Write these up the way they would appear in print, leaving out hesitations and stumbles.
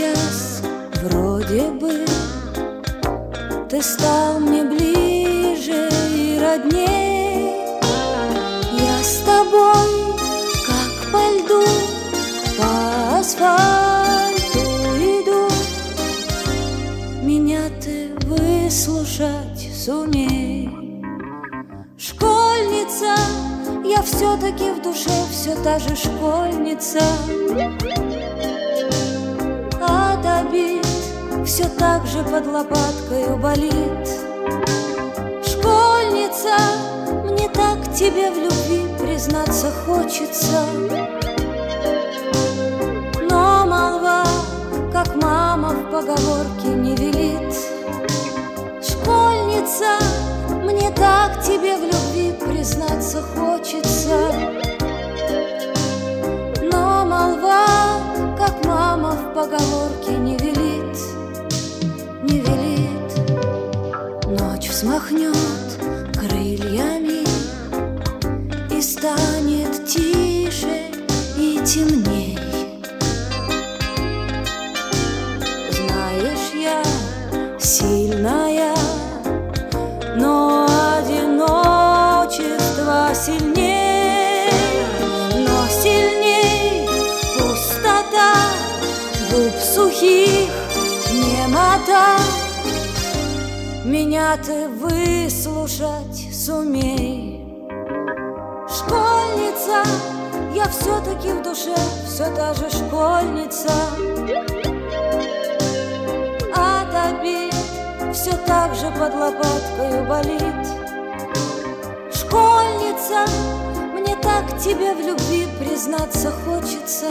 сейчас вроде бы ты стал мне ближе и родней. Я с тобой, как по льду, по асфальту иду. Меня ты выслушать сумей. Школьница, я все-таки в душе все та же школьница. От обид все так же под лопаткою болит. Школьница, мне так тебе в любви признаться хочется. Но молва, как мама в поговорке, не велит. Школьница, мне так тебе в любви признаться хочется. Но молва, как мама в поговорке, не велит, не велит. Ночь взмахнет крыльями и станет тише и темней. Знаешь, я сильная, но одиночество сильней. Но сильней пустота губ сухих, немота. Меня ты выслушать сумей. Школьница, я все-таки в душе все та же школьница. От обид все так же под лопаткою болит. Школьница, мне так тебе в любви признаться хочется.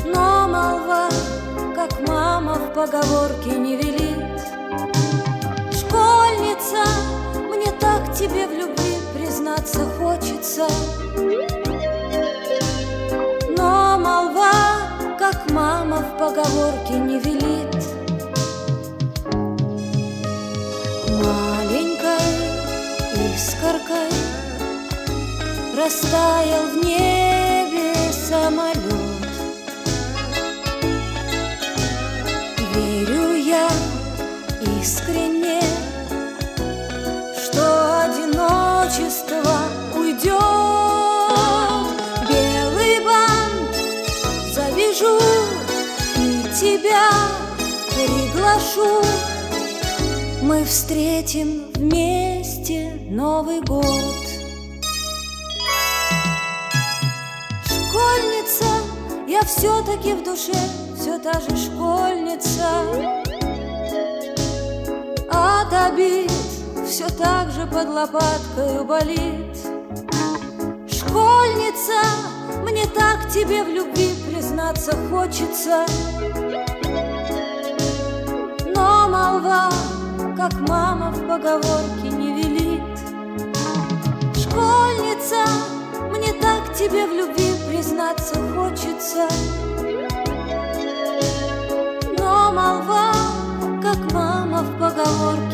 Но молва, как мама в поговорке, не велит. Школьница, мне так тебе в любви признаться хочется. Но молва, как мама в поговорке, не велит. Маленькой искоркой растаял в небе самолет. Верю я искренне, что одиночество уйдет. Белый бант завяжу и тебя приглашу. Мы встретим вместе Новый год. Школьница, я все-таки в душе все та же школьница. От обид все так же под лопаткою болит. Школьница, мне так тебе в любви признаться хочется. Но молва, как мама в поговорке, не велит. Школьница, мне так тебе в любви признаться хочется. Но молва, как мама в поговорке,